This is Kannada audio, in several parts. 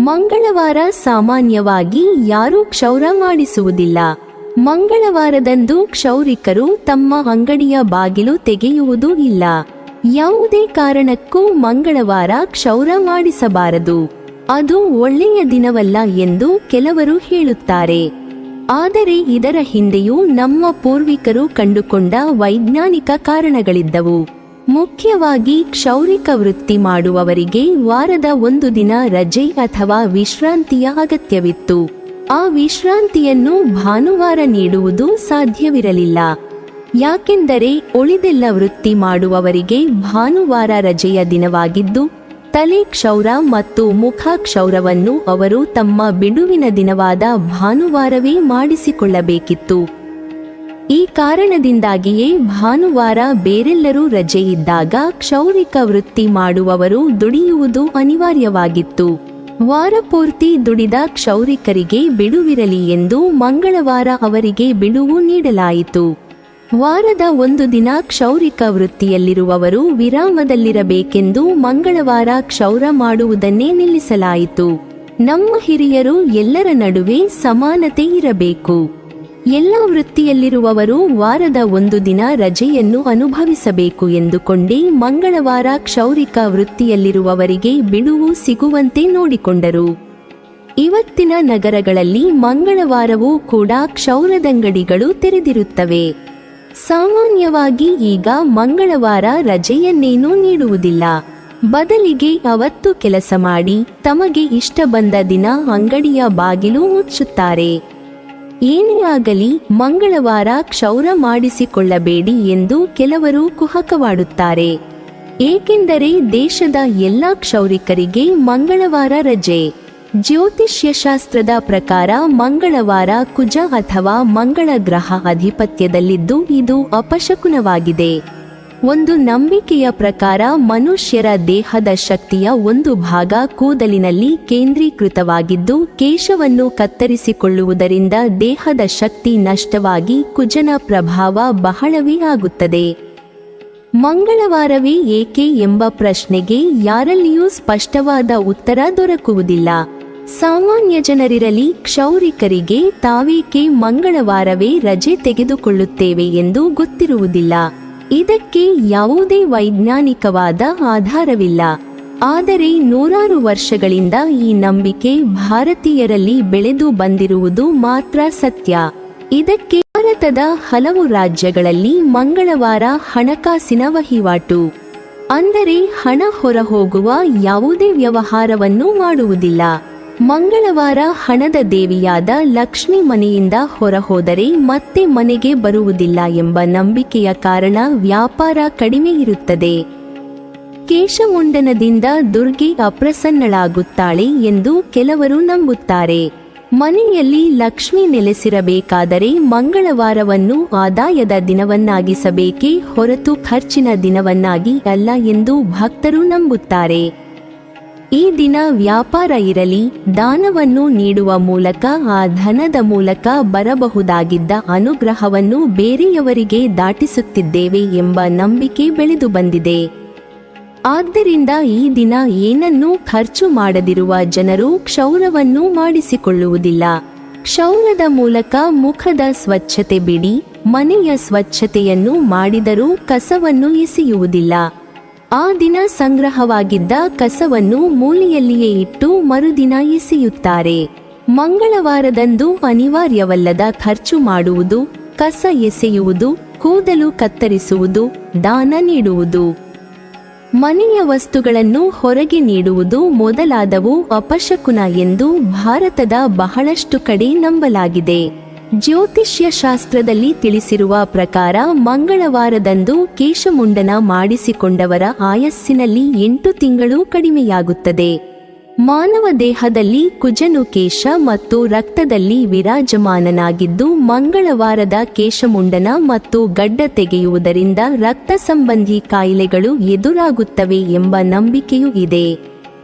ಮಂಗಳವಾರ ಸಾಮಾನ್ಯವಾಗಿ ಯಾರೂ ಕ್ಷೌರ ಮಾಡಿಸುವುದಿಲ್ಲ. ಮಂಗಳವಾರದಂದು ಕ್ಷೌರಿಕರು ತಮ್ಮ ಅಂಗಡಿಯ ಬಾಗಿಲು ತೆಗೆಯುವುದೂ ಇಲ್ಲ. ಯಾವುದೇ ಕಾರಣಕ್ಕೂ ಮಂಗಳವಾರ ಕ್ಷೌರ ಮಾಡಿಸಬಾರದು. ಅದು ಒಳ್ಳೆಯ ದಿನವಲ್ಲ ಎಂದು ಕೆಲವರು ಹೇಳುತ್ತಾರೆ. ಆದರೆ ಇದರ ಹಿಂದೆಯೂ ನಮ್ಮ ಪೂರ್ವಿಕರು ಕಂಡುಕೊಂಡ ವೈಜ್ಞಾನಿಕ ಕಾರಣಗಳಿದ್ದವು. ಮುಖ್ಯವಾಗಿ ಕ್ಷೌರಿಕ ವೃತ್ತಿ ಮಾಡುವವರಿಗೆ ವಾರದ ಒಂದು ದಿನ ರಜೆ ಅಥವಾ ವಿಶ್ರಾಂತಿಯ ಅಗತ್ಯವಿತ್ತು. ಆ ವಿಶ್ರಾಂತಿಯನ್ನು ಭಾನುವಾರ ನೀಡುವುದು ಸಾಧ್ಯವಿರಲಿಲ್ಲ. ಯಾಕೆಂದರೆ ಉಳಿದೆಲ್ಲ ವೃತ್ತಿ ಮಾಡುವವರಿಗೆ ಭಾನುವಾರ ರಜೆಯ ದಿನವಾಗಿದ್ದು, ತಲೆ ಕ್ಷೌರ ಮತ್ತು ಮುಖ ಕ್ಷೌರವನ್ನು ಅವರು ತಮ್ಮ ಬಿಡುವಿನ ದಿನವಾದ ಭಾನುವಾರವೇ ಮಾಡಿಸಿಕೊಳ್ಳಬೇಕಿತ್ತು. ಈ ಕಾರಣದಿಂದಾಗಿಯೇ ಭಾನುವಾರ ಬೇರೆಲ್ಲರೂ ರಜೆ ಇದ್ದಾಗ ಕ್ಷೌರಿಕ ವೃತ್ತಿ ಮಾಡುವವರು ದುಡಿಯುವುದು ಅನಿವಾರ್ಯವಾಗಿತ್ತು. ವಾರಪೂರ್ತಿ ದುಡಿದ ಕ್ಷೌರಿಕರಿಗೆ ಬಿಡುವಿರಲಿ ಎಂದು ಮಂಗಳವಾರ ಅವರಿಗೆ ಬಿಡುವು ನೀಡಲಾಯಿತು. ವಾರದ ಒಂದು ದಿನ ಕ್ಷೌರಿಕ ವೃತ್ತಿಯಲ್ಲಿರುವವರು ವಿರಾಮದಲ್ಲಿರಬೇಕೆಂದು ಮಂಗಳವಾರ ಕ್ಷೌರ ಮಾಡುವುದನ್ನೇ ನಿಲ್ಲಿಸಲಾಯಿತು. ನಮ್ಮ ಹಿರಿಯರು ಎಲ್ಲರ ನಡುವೆ ಸಮಾನತೆ ಇರಬೇಕು. ಎಲ್ಲ ವೃತ್ತಿಯಲ್ಲಿರುವವರು ವಾರದ ಒಂದು ದಿನ ರಜೆಯನ್ನು ಅನುಭವಿಸಬೇಕು ಎಂದುಕೊಂಡೇ ಮಂಗಳವಾರ ಕ್ಷೌರಿಕ ವೃತ್ತಿಯಲ್ಲಿರುವವರಿಗೆ ಬಿಡುವು ಸಿಗುವಂತೆ ನೋಡಿಕೊಂಡರು. ಇವತ್ತಿನ ನಗರಗಳಲ್ಲಿ ಮಂಗಳವಾರವೂ ಕೂಡ ಕ್ಷೌರದಂಗಡಿಗಳು ತೆರೆದಿರುತ್ತವೆ. ಸಾಮಾನ್ಯವಾಗಿ ಈಗ ಮಂಗಳವಾರ ರಜೆಯನ್ನೇನೂ ನೀಡುವುದಿಲ್ಲ. ಬದಲಿಗೆ ಅವತ್ತು ಕೆಲಸ ಮಾಡಿ ತಮಗೆ ಇಷ್ಟ ಬಂದ ದಿನ ಅಂಗಡಿಯ ಬಾಗಿಲು ಮುಚ್ಚುತ್ತಾರೆ. ಏನೇ ಆಗಲಿ ಮಂಗಳವಾರ ಕ್ಷೌರ ಮಾಡಿಸಿಕೊಳ್ಳಬೇಡಿ ಎಂದು ಕೆಲವರು ಕುಹಕವಾಡುತ್ತಾರೆ. ಏಕೆಂದರೆ ದೇಶದ ಎಲ್ಲ ಕ್ಷೌರಿಕರಿಗೆ ಮಂಗಳವಾರ ರಜೆ. ಜ್ಯೋತಿಷ್ಯಶಾಸ್ತ್ರದ ಪ್ರಕಾರ ಮಂಗಳವಾರ ಕುಜ ಅಥವಾ ಮಂಗಳ ಗ್ರಹ ಅಧಿಪತ್ಯದಲ್ಲಿದ್ದು ಇದು ಅಪಶಕುನವಾಗಿದೆ. ಒಂದು ನಂಬಿಕೆಯ ಪ್ರಕಾರ ಮನುಷ್ಯರ ದೇಹದ ಶಕ್ತಿಯ ಒಂದು ಭಾಗ ಕೂದಲಿನಲ್ಲಿ ಕೇಂದ್ರೀಕೃತವಾಗಿದ್ದು, ಕೇಶವನ್ನು ಕತ್ತರಿಸಿಕೊಳ್ಳುವುದರಿಂದ ದೇಹದ ಶಕ್ತಿ ನಷ್ಟವಾಗಿ ಕುಜನ ಪ್ರಭಾವ ಬಹಳವೇ ಆಗುತ್ತದೆ. ಮಂಗಳವಾರವೇ ಏಕೆ ಎಂಬ ಪ್ರಶ್ನೆಗೆ ಯಾರಲ್ಲಿಯೂ ಸ್ಪಷ್ಟವಾದ ಉತ್ತರ ದೊರಕುವುದಿಲ್ಲ. ಸಾಮಾನ್ಯ ಜನರಿರಲಿ ಕ್ಷೌರಿಕರಿಗೆ ತಾವೇಕೆ ಮಂಗಳವಾರವೇ ರಜೆ ತೆಗೆದುಕೊಳ್ಳುತ್ತೇವೆ ಎಂದು ಗೊತ್ತಿರುವುದಿಲ್ಲ. ಇದಕ್ಕೆ ಯಾವುದೇ ವೈಜ್ಞಾನಿಕವಾದ ಆಧಾರವಿಲ್ಲ. ಆದರೆ ನೂರಾರು ವರ್ಷಗಳಿಂದ ಈ ನಂಬಿಕೆ ಭಾರತೀಯರಲ್ಲಿ ಬೆಳೆದು ಬಂದಿರುವುದು ಮಾತ್ರ ಸತ್ಯ. ಇದಕ್ಕೆ ಭಾರತದ ಹಲವು ರಾಜ್ಯಗಳಲ್ಲಿ ಮಂಗಳವಾರ ಹಣಕಾಸಿನ ವಹಿವಾಟು, ಅಂದರೆ ಹಣ ಹೊರಹೋಗುವ ಯಾವುದೇ ವ್ಯವಹಾರವನ್ನು ಮಾಡುವುದಿಲ್ಲ. ಮಂಗಳವಾರ ಹಣದ ದೇವಿಯಾದ ಲಕ್ಷ್ಮಿ ಮನೆಯಿಂದ ಹೊರಹೋದರೆ ಮತ್ತೆ ಮನೆಗೆ ಬರುವುದಿಲ್ಲ ಎಂಬ ನಂಬಿಕೆಯ ಕಾರಣ ವ್ಯಾಪಾರ ಕಡಿಮೆ ಇರುತ್ತದೆ. ಕೇಶಮುಂಡನದಿಂದ ದುರ್ಗೆ ಅಪ್ರಸನ್ನಳಾಗುತ್ತಾಳೆ ಎಂದು ಕೆಲವರು ನಂಬುತ್ತಾರೆ. ಮನೆಯಲ್ಲಿ ಲಕ್ಷ್ಮಿ ನೆಲೆಸಿರಬೇಕಾದರೆ ಮಂಗಳವಾರವನ್ನು ಆದಾಯದ ದಿನವನ್ನಾಗಿಸಬೇಕೇ ಹೊರತು ಖರ್ಚಿನ ದಿನವನ್ನಾಗಿ ಅಲ್ಲ ಎಂದು ಭಕ್ತರು ನಂಬುತ್ತಾರೆ. ಈ ದಿನ ವ್ಯಾಪಾರ ಇರಲಿ, ದಾನವನ್ನು ನೀಡುವ ಮೂಲಕ ಆ ಧನದ ಮೂಲಕ ಬರಬಹುದಾಗಿದ್ದ ಅನುಗ್ರಹವನ್ನು ಬೇರೆಯವರಿಗೆ ದಾಟಿಸುತ್ತಿದ್ದೇವೆ ಎಂಬ ನಂಬಿಕೆ ಬೆಳೆದು ಬಂದಿದೆ. ಆದ್ದರಿಂದ ಈ ದಿನ ಏನನ್ನೂ ಖರ್ಚು ಮಾಡದಿರುವ ಜನರು ಕ್ಷೌರವನ್ನು ಮಾಡಿಸಿಕೊಳ್ಳುವುದಿಲ್ಲ. ಕ್ಷೌರದ ಮೂಲಕ ಮುಖದ ಸ್ವಚ್ಛತೆ ಬಿಡಿ, ಮನೆಯ ಸ್ವಚ್ಛತೆಯನ್ನು ಮಾಡಿದರೂ ಕಸವನ್ನು ಎಸೆಯುವುದಿಲ್ಲ. ಆ ದಿನ ಸಂಗ್ರಹವಾಗಿದ್ದ ಕಸವನ್ನು ಮೂಲೆಯಲ್ಲಿಯೇ ಇಟ್ಟು ಮರುದಿನ ಎಸೆಯುತ್ತಾರೆ. ಮಂಗಳವಾರದಂದು ಅನಿವಾರ್ಯವಲ್ಲದ ಖರ್ಚು ಮಾಡುವುದು, ಕಸ ಎಸೆಯುವುದು, ಕೂದಲು ಕತ್ತರಿಸುವುದು, ದಾನ ನೀಡುವುದು, ಮನೆಯ ವಸ್ತುಗಳನ್ನು ಹೊರಗೆ ನೀಡುವುದು ಮೊದಲಾದವು ಅಪಶಕುನ ಎಂದು ಭಾರತದ ಬಹಳಷ್ಟು ಕಡೆ ನಂಬಲಾಗಿದೆ. ಜ್ಯೋತಿಷ್ಯ ಶಾಸ್ತ್ರದಲ್ಲಿ ತಿಳಿಸಿರುವ ಪ್ರಕಾರ ಮಂಗಳವಾರದಂದು ಕೇಶಮುಂಡನ ಮಾಡಿಸಿಕೊಂಡವರ ಆಯಸ್ಸಿನಲ್ಲಿ 8 ತಿಂಗಳು ಕಡಿಮೆಯಾಗುತ್ತದೆ. ಮಾನವ ದೇಹದಲ್ಲಿ ಕುಜನು ಕೇಶ ಮತ್ತು ರಕ್ತದಲ್ಲಿ ವಿರಾಜಮಾನನಾಗಿದ್ದು, ಮಂಗಳವಾರದ ಕೇಶಮುಂಡನ ಮತ್ತು ಗಡ್ಡ ತೆಗೆಯುವುದರಿಂದ ರಕ್ತ ಸಂಬಂಧಿ ಕಾಯಿಲೆಗಳು ಎದುರಾಗುತ್ತವೆ ಎಂಬ ನಂಬಿಕೆಯೂ ಇದೆ.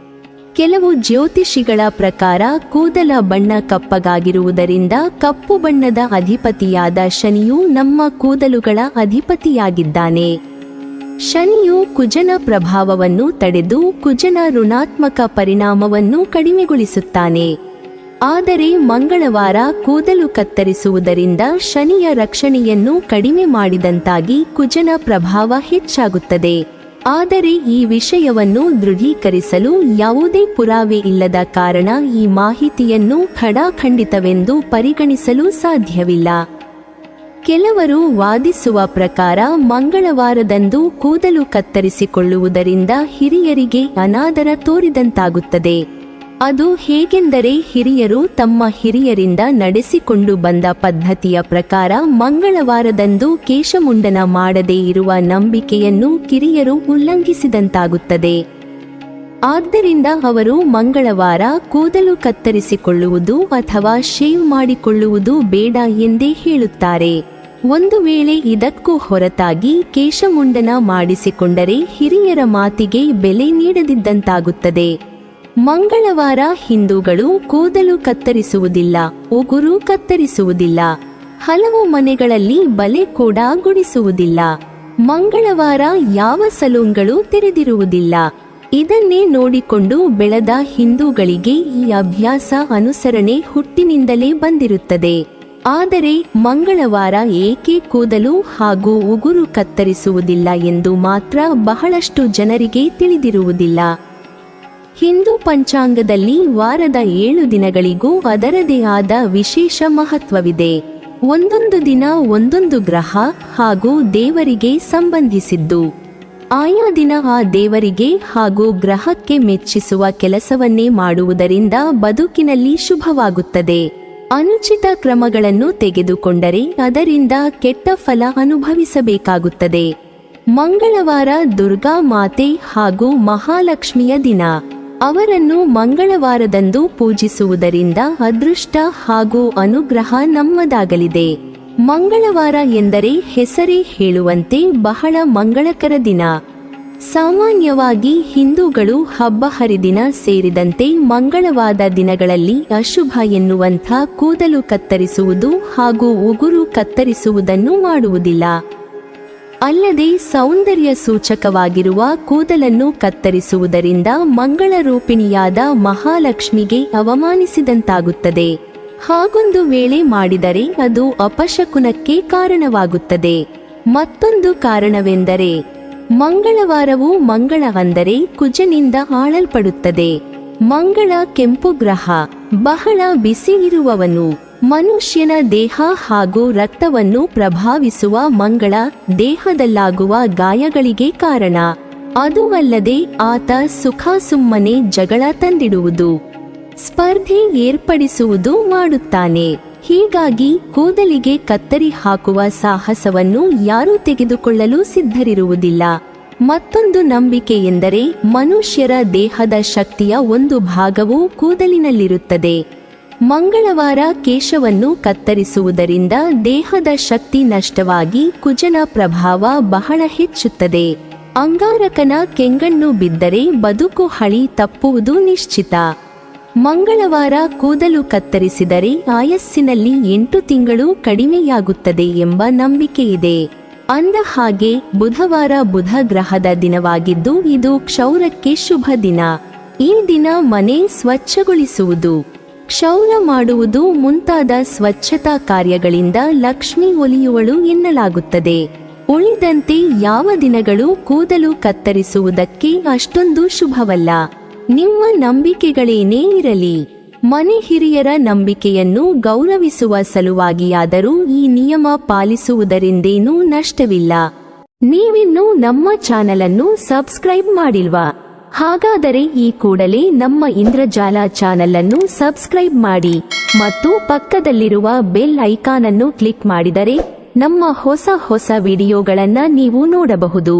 ಕೆಲವು ಜ್ಯೋತಿಷಿಗಳ ಪ್ರಕಾರ ಕೂದಲ ಬಣ್ಣ ಕಪ್ಪಗಾಗಿರುವುದರಿಂದ ಕಪ್ಪು ಬಣ್ಣದ ಅಧಿಪತಿಯಾದ ಶನಿಯು ನಮ್ಮ ಕೂದಲುಗಳ ಅಧಿಪತಿಯಾಗಿದ್ದಾನೆ. ಶನಿಯು ಕುಜನ ಪ್ರಭಾವವನ್ನು ತಡೆದು ಕುಜನ ಋಣಾತ್ಮಕ ಪರಿಣಾಮವನ್ನು ಕಡಿಮೆಗೊಳಿಸುತ್ತಾನೆ. ಆದರೆ ಮಂಗಳವಾರ ಕೂದಲು ಕತ್ತರಿಸುವುದರಿಂದ ಶನಿಯ ರಕ್ಷಣೆಯನ್ನು ಕಡಿಮೆ ಮಾಡಿದಂತಾಗಿ ಕುಜನ ಪ್ರಭಾವ ಹೆಚ್ಚಾಗುತ್ತದೆ. ಆದರೆ ಈ ವಿಷಯವನ್ನು ದೃಢೀಕರಿಸಲು ಯಾವುದೇ ಪುರಾವೆ ಇಲ್ಲದ ಕಾರಣ ಈ ಮಾಹಿತಿಯನ್ನು ಖಡಾಖಂಡಿತವೆಂದು ಪರಿಗಣಿಸಲು ಸಾಧ್ಯವಿಲ್ಲ. ಕೆಲವರು ವಾದಿಸುವ ಪ್ರಕಾರ ಮಂಗಳವಾರದಂದು ಕೂದಲು ಕತ್ತರಿಸಿಕೊಳ್ಳುವುದರಿಂದ ಹಿರಿಯರಿಗೆ ಅನಾದರ ತೋರಿದಂತಾಗುತ್ತದೆ. ಅದು ಹೇಗೆಂದರೆ ಹಿರಿಯರು ತಮ್ಮ ಹಿರಿಯರಿಂದ ನಡೆಸಿಕೊಂಡು ಬಂದ ಪದ್ಧತಿಯ ಪ್ರಕಾರ ಮಂಗಳವಾರದಂದು ಕೇಶಮುಂಡನ ಮಾಡದೇ ಇರುವ ನಂಬಿಕೆಯನ್ನು ಕಿರಿಯರು ಉಲ್ಲಂಘಿಸಿದಂತಾಗುತ್ತದೆ. ಆದ್ದರಿಂದ ಅವರು ಮಂಗಳವಾರ ಕೂದಲು ಕತ್ತರಿಸಿಕೊಳ್ಳುವುದು ಅಥವಾ ಶೇವ್ ಮಾಡಿಕೊಳ್ಳುವುದು ಬೇಡ ಎಂದೇ ಹೇಳುತ್ತಾರೆ. ಒಂದು ವೇಳೆ ಇದಕ್ಕೂ ಹೊರತಾಗಿ ಕೇಶಮುಂಡನ ಮಾಡಿಸಿಕೊಂಡರೆ ಹಿರಿಯರ ಮಾತಿಗೆ ಬೆಲೆ ನೀಡದಿದ್ದಂತಾಗುತ್ತದೆ. ಮಂಗಳವಾರ ಹಿಂದೂಗಳು ಕೂದಲು ಕತ್ತರಿಸುವುದಿಲ್ಲ, ಉಗುರು ಕತ್ತರಿಸುವುದಿಲ್ಲ. ಹಲವು ಮನೆಗಳಲ್ಲಿ ಬಲೆ ಕೂಡ ಗುಡಿಸುವುದಿಲ್ಲ. ಮಂಗಳವಾರ ಯಾವ ಸಲೂನ್ಗಳು ತೆರೆದಿರುವುದಿಲ್ಲ. ಇದನ್ನೇ ನೋಡಿಕೊಂಡು ಬೆಳೆದ ಹಿಂದೂಗಳಿಗೆ ಈ ಅಭ್ಯಾಸ ಅನುಸರಣೆ ಹುಟ್ಟಿನಿಂದಲೇ ಬಂದಿರುತ್ತದೆ. ಆದರೆ ಮಂಗಳವಾರ ಏಕೆ ಕೂದಲು ಹಾಗೂ ಉಗುರು ಕತ್ತರಿಸುವುದಿಲ್ಲ ಎಂದು ಮಾತ್ರ ಬಹಳಷ್ಟು ಜನರಿಗೆ ತಿಳಿದಿರುವುದಿಲ್ಲ. ಹಿಂದೂ ಪಂಚಾಂಗದಲ್ಲಿ ವಾರದ 7 ದಿನಗಳಿಗೂ ಅದರದೇ ಆದ ವಿಶೇಷ ಮಹತ್ವವಿದೆ. ಒಂದೊಂದು ದಿನ ಒಂದೊಂದು ಗ್ರಹ ಹಾಗೂ ದೇವರಿಗೆ ಸಂಬಂಧಿಸಿದ್ದು. ಆಯಾ ದಿನ ಆ ದೇವರಿಗೆ ಹಾಗೂ ಗ್ರಹಕ್ಕೆ ಮೆಚ್ಚಿಸುವ ಕೆಲಸವನ್ನೇ ಮಾಡುವುದರಿಂದ ಬದುಕಿನಲ್ಲಿ ಶುಭವಾಗುತ್ತದೆ. ಅನುಚಿತ ಕ್ರಮಗಳನ್ನು ತೆಗೆದುಕೊಂಡರೆ ಅದರಿಂದ ಕೆಟ್ಟ ಫಲ ಅನುಭವಿಸಬೇಕಾಗುತ್ತದೆ. ಮಂಗಳವಾರ ದುರ್ಗಾ ಮಾತೆ ಹಾಗೂ ಮಹಾಲಕ್ಷ್ಮಿಯ ದಿನ. ಅವರನ್ನು ಮಂಗಳವಾರದಂದು ಪೂಜಿಸುವುದರಿಂದ ಅದೃಷ್ಟ ಹಾಗೂ ಅನುಗ್ರಹ ನಮ್ಮದಾಗಲಿದೆ. ಮಂಗಳವಾರ ಎಂದರೆ ಹೆಸರೇ ಹೇಳುವಂತೆ ಬಹಳ ಮಂಗಳಕರ ದಿನ. ಸಾಮಾನ್ಯವಾಗಿ ಹಿಂದೂಗಳು ಹಬ್ಬ ಹರಿದಿನ ಸೇರಿದಂತೆ ಮಂಗಳವಾದ ದಿನಗಳಲ್ಲಿ ಅಶುಭ ಎನ್ನುವಂಥ ಕೂದಲು ಕತ್ತರಿಸುವುದು ಹಾಗೂ ಉಗುರು ಕತ್ತರಿಸುವುದನ್ನು ಮಾಡುವುದಿಲ್ಲ. ಅಲ್ಲದೆ ಸೌಂದರ್ಯ ಸೂಚಕವಾಗಿರುವ ಕೂದಲನ್ನು ಕತ್ತರಿಸುವುದರಿಂದ ಮಂಗಳ ರೂಪಿಣಿಯಾದ ಮಹಾಲಕ್ಷ್ಮಿಗೆ ಅವಮಾನಿಸಿದಂತಾಗುತ್ತದೆ. ಹಾಗೊಂದು ವೇಳೆ ಮಾಡಿದರೆ ಅದು ಅಪಶಕುನಕ್ಕೆ ಕಾರಣವಾಗುತ್ತದೆ. ಮತ್ತೊಂದು ಕಾರಣವೆಂದರೆ ಮಂಗಳವಾರವು ಮಂಗಳ ಅಂದರೆ ಕುಜನಿಂದ ಆಳಲ್ಪಡುತ್ತದೆ. ಮಂಗಳ ಕೆಂಪು ಗ್ರಹ, ಬಹಳ ಬಿಸಿ ಇರುವವನು. ಮನುಷ್ಯನ ದೇಹ ಹಾಗೂ ರಕ್ತವನ್ನು ಪ್ರಭಾವಿಸುವ ಮಂಗಳ ದೇಹದಲ್ಲಾಗುವ ಗಾಯಗಳಿಗೆ ಕಾರಣ. ಅದು ಅಲ್ಲದೆ ಆತ ಸುಮ್ಮನೆ ಜಗಳ ತಂದಿಡುವುದು, ಸ್ಪರ್ಧೆ ಏರ್ಪಡಿಸುವುದು ಮಾಡುತ್ತಾನೆ. ಹೀಗಾಗಿ ಕೂದಲಿಗೆ ಕತ್ತರಿ ಹಾಕುವ ಸಾಹಸವನ್ನು ಯಾರೂ ತೆಗೆದುಕೊಳ್ಳಲು ಸಿದ್ಧರಿರುವುದಿಲ್ಲ. ಮತ್ತೊಂದು ನಂಬಿಕೆ ಎಂದರೆ ಮನುಷ್ಯರ ದೇಹದ ಶಕ್ತಿಯ ಒಂದು ಭಾಗವು ಕೂದಲಿನಲ್ಲಿರುತ್ತದೆ. ಮಂಗಳವಾರ ಕೇಶವನ್ನು ಕತ್ತರಿಸುವುದರಿಂದ ದೇಹದ ಶಕ್ತಿ ನಷ್ಟವಾಗಿ ಕುಜನ ಪ್ರಭಾವ ಬಹಳ ಹೆಚ್ಚುತ್ತದೆ. ಅಂಗಾರಕನ ಕೆಂಗಣ್ಣು ಬಿದ್ದರೆ ಬದುಕು ಹಳಿ ತಪ್ಪುವುದು ನಿಶ್ಚಿತ. ಮಂಗಳವಾರ ಕೂದಲು ಕತ್ತರಿಸಿದರೆ ಆಯಸ್ಸಿನಲ್ಲಿ 8 ತಿಂಗಳು ಕಡಿಮೆಯಾಗುತ್ತದೆ ಎಂಬ ನಂಬಿಕೆಯಿದೆ. ಅಂದ ಹಾಗೆ ಬುಧವಾರ ಬುಧ ಗ್ರಹದ ದಿನವಾಗಿದ್ದು ಇದು ಕ್ಷೌರಕ್ಕೆ ಶುಭ ದಿನ. ಈ ದಿನ ಮನೆ ಸ್ವಚ್ಛಗೊಳಿಸುವುದು, ಕ್ಷೌರ ಮಾಡುವುದು ಮುಂತಾದ ಸ್ವಚ್ಛತಾ ಕಾರ್ಯಗಳಿಂದ ಲಕ್ಷ್ಮಿ ಒಲಿಯುವಳು ಎನ್ನಲಾಗುತ್ತದೆ. ಉಳಿದಂತೆ ಯಾವ ದಿನಗಳು ಕೂದಲು ಕತ್ತರಿಸುವುದಕ್ಕೆ ಅಷ್ಟೊಂದು ಶುಭವಲ್ಲ. ನಿಮ್ಮ ನಂಬಿಕೆಗಳೇನೇ ಇರಲಿ, ಮನೆ ಹಿರಿಯರ ನಂಬಿಕೆಯನ್ನು ಗೌರವಿಸುವ ಸಲುವಾಗಿಯಾದರೂ ಈ ನಿಯಮ ಪಾಲಿಸುವುದರಿಂದೇನೂ ನಷ್ಟವಿಲ್ಲ. ನೀವಿನ್ನೂ ನಮ್ಮ ಚಾನೆಲ್ ಅನ್ನು ಸಬ್ಸ್ಕ್ರೈಬ್ ಮಾಡಿಲ್ವಾ? ಹಾಗಾದರೆ ಈ ಕೂಡಲೇ ನಮ್ಮ ಇಂದ್ರಜಾಲ ಚಾನೆಲ್ ಅನ್ನು ಸಬ್ಸ್ಕ್ರೈಬ್ ಮಾಡಿ ಮತ್ತು ಪಕ್ಕದಲ್ಲಿರುವ ಬೆಲ್ ಐಕಾನ್ ಅನ್ನು ಕ್ಲಿಕ್ ಮಾಡಿದರೆ ನಮ್ಮ ಹೊಸ ವಿಡಿಯೋಗಳನ್ನು ನೀವು ನೋಡಬಹುದು.